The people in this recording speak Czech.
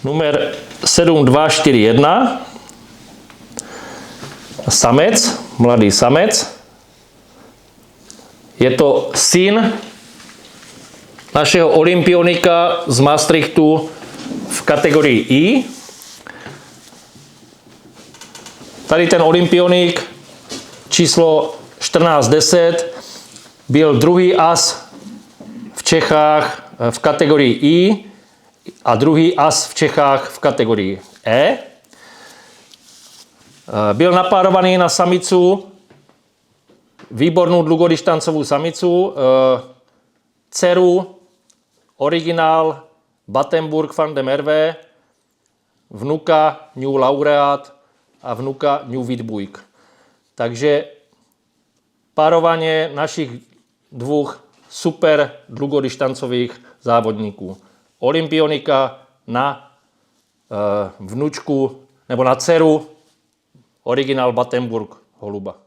Numer 7241. Samec, mladý samec. Je to syn našeho olympionika z Maastrichtu v kategorii I. Tady ten olympionik číslo 1410 byl druhý as v Čechách v kategorii I a druhý as v Čechách v kategorii E. Byl napárovaný na samicu, výbornou dlugodištancovou samicu, dceru, originál Battenburg van de Merwe, vnuka New Laureat a vnuka New Witbuik. Takže párovanie našich dvou super dlugodištancových závodníků. Olympionika na vnučku nebo na dceru originál Battenburg holuba.